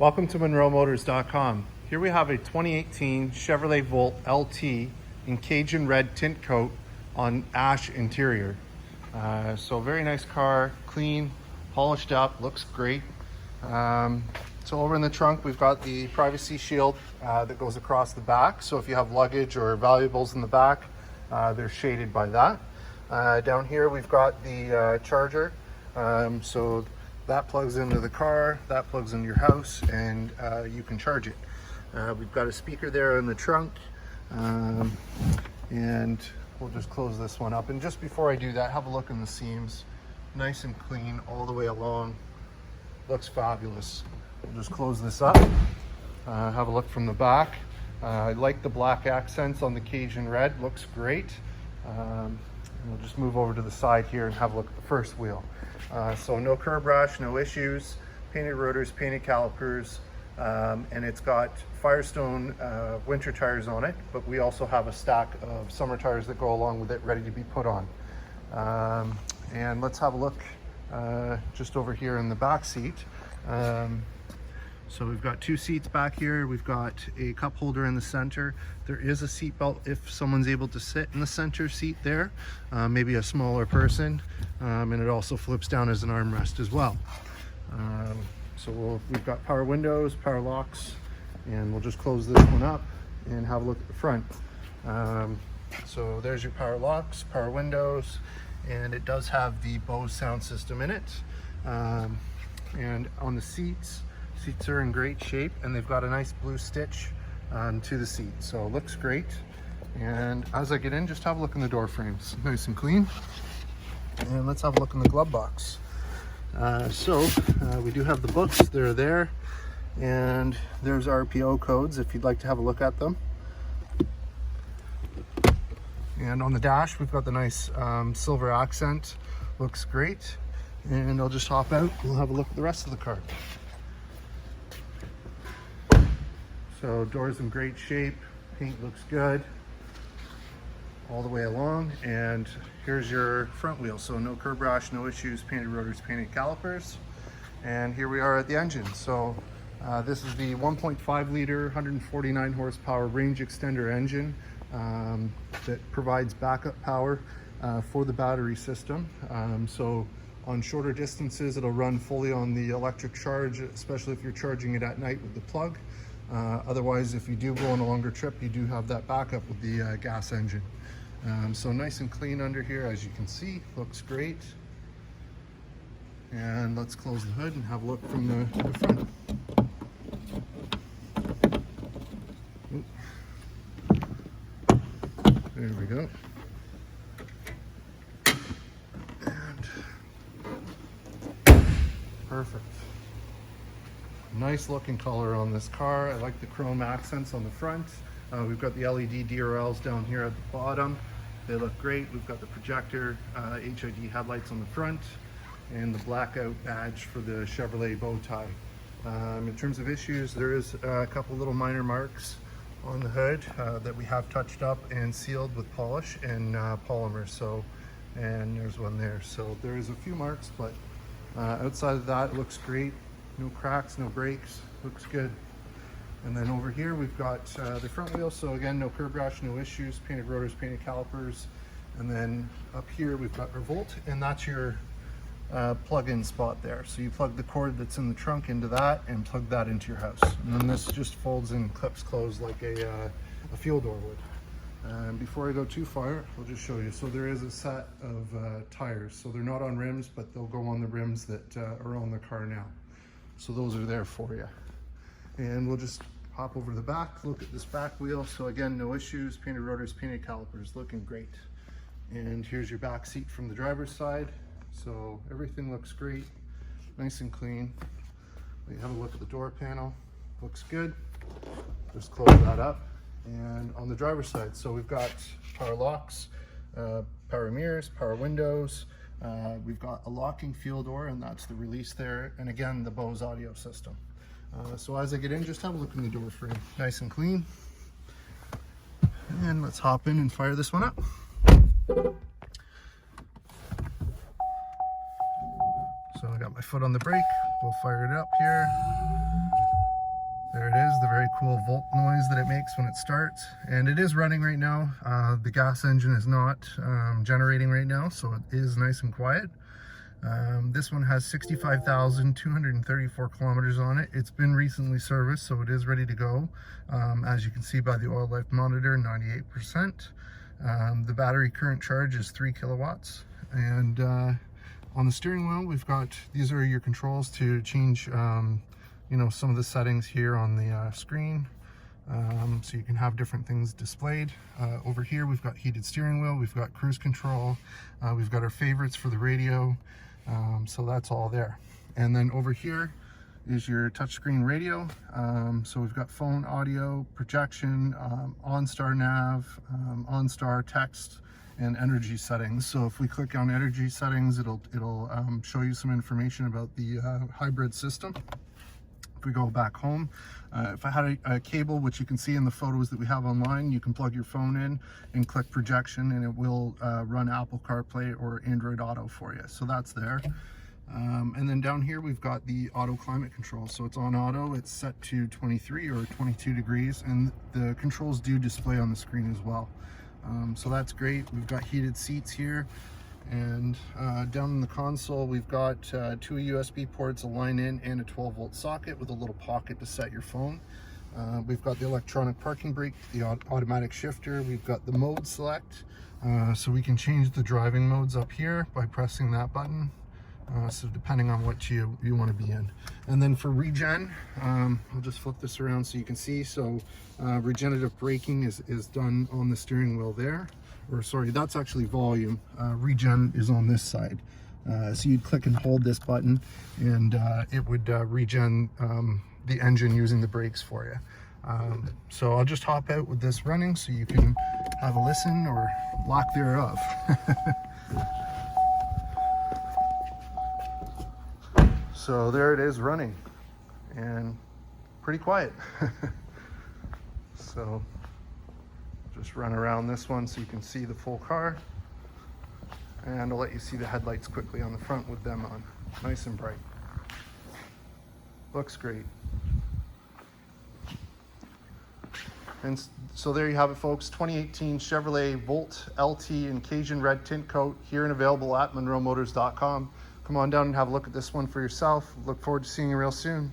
Welcome to MonroeMotors.com. Here we have a 2018 Chevrolet Volt LT in Cajun Red Tintcoat on ash interior. So very nice car, clean, polished up, looks great. So over in the trunk we've got the privacy shield that goes across the back. So if you have luggage or valuables in the back, they're shaded by that. Down here we've got the charger. So that plugs into the car, that plugs into your house, and you can charge it. We've got a speaker there in the trunk, and we'll just close this one up. And just before I do that, have a look in the seams. Nice and clean all the way along. Looks fabulous. We'll just close this up. Have a look from the back. I like the black accents on the Cajun Red, looks great. We'll just move over to the side here and have a look at the first wheel. So no curb rash, no issues, painted rotors, painted calipers, and it's got Firestone winter tires on it, but we also have a stack of summer tires that go along with it ready to be put on. And let's have a look just over here in the back seat. So we've got two seats back here. We've got a cup holder in the center. There is a seat belt if someone's able to sit in the center seat there, maybe a smaller person, and it also flips down as an armrest as well. So we've got power windows, power locks, and we'll just close this one up and have a look at the front. So there's your power locks, power windows, and it does have the Bose sound system in it. And on the seats are in great shape, and they've got a nice blue stitch to the seat, so it looks great. And as I get in, just have a look in the door frames, nice and clean. And let's have a look in the glove box. We do have the books, they're there, and there's RPO codes if you'd like to have a look at them. And on the dash we've got the nice silver accent, looks great. And I'll just hop out, we'll have a look at the rest of the car. So doors in great shape, paint looks good all the way along, and here's your front wheel. So no curb rash, no issues, painted rotors, painted calipers. And here we are at the engine. So this is the 1.5 liter, 149 horsepower range extender engine that provides backup power for the battery system. So on shorter distances, it'll run fully on the electric charge, especially if you're charging it at night with the plug. Otherwise, if you do go on a longer trip, you do have that backup with the gas engine. So nice and clean under here, as you can see, looks great. And let's close the hood and have a look from the front. Ooh. There we go. And perfect. Nice looking color on this car. I like the chrome accents on the front. We've got the LED DRLs down here at the bottom. They look great. We've got the projector HID headlights on the front and the blackout badge for the Chevrolet bow tie. In terms of issues, there is a couple little minor marks on the hood that we have touched up and sealed with polish and polymer. So, and there's one there. So there is a few marks, but outside of that, it looks great. No cracks, no breaks, looks good. And then over here we've got the front wheel. So again, no curb rash, no issues, painted rotors, painted calipers. And then up here we've got our Volt, and that's your plug-in spot there. So you plug the cord that's in the trunk into that and plug that into your house. And then this just folds and clips closed like a fuel door would. And before I go too far, I'll just show you. So there is a set of tires. So they're not on rims, but they'll go on the rims that are on the car now. So those are there for you. And we'll just hop over to the back, look at this back wheel. So again, no issues, painted rotors, painted calipers, looking great. And here's your back seat from the driver's side. So everything looks great, nice and clean. We have a look at the door panel, looks good. Just close that up. And on the driver's side, so we've got power locks, power mirrors, power windows. We've got a locking fuel door, and that's the release there. And again, the Bose audio system. So as I get in, just have a look in the door frame. Nice and clean. And let's hop in and fire this one up. So I got my foot on the brake. We'll fire it up here. There it is, the very cool volt noise that it makes when it starts. And it is running right now. The gas engine is not generating right now, so it is nice and quiet. This one has 65,234 kilometers on it. It's been recently serviced, so it is ready to go. As you can see by the oil life monitor, 98%. The battery current charge is 3 kilowatts. And on the steering wheel, we've got, these are your controls to change you know, some of the settings here on the screen. So you can have different things displayed. Over here we've got heated steering wheel, we've got cruise control, we've got our favorites for the radio, so that's all there. And then over here is your touchscreen radio. So we've got phone, audio, projection, OnStar nav, OnStar text, and energy settings. So if we click on energy settings, it'll show you some information about the hybrid system. If we go back home, if I had a cable, which you can see in the photos that we have online, you can plug your phone in and click projection, and it will run Apple CarPlay or Android Auto for you. So that's there. And then down here we've got the auto climate control. So it's on auto, it's set to 23 or 22 degrees, and the controls do display on the screen as well. So that's great. We've got heated seats here. And down in the console, we've got 2 USB ports, a line in, and a 12-volt socket with a little pocket to set your phone. We've got the electronic parking brake, the automatic shifter. We've got the mode select, so we can change the driving modes up here by pressing that button. So depending on what you want to be in. And then for regen, I'll just flip this around so you can see. So regenerative braking is done on the steering wheel there. Or sorry, that's actually volume. Regen is on this side. So you'd click and hold this button, and it would regen the engine using the brakes for you. So I'll just hop out with this running so you can have a listen, or lack thereof. So there it is running, and pretty quiet. So just run around this one so you can see the full car, and I'll let you see the headlights quickly on the front with them on. Nice and bright. Looks great. And so there you have it, folks. 2018 Chevrolet Volt LT in Cajun Red Tintcoat, here and available at monroemotors.com. Come on down and have a look at this one for yourself. Look forward to seeing you real soon.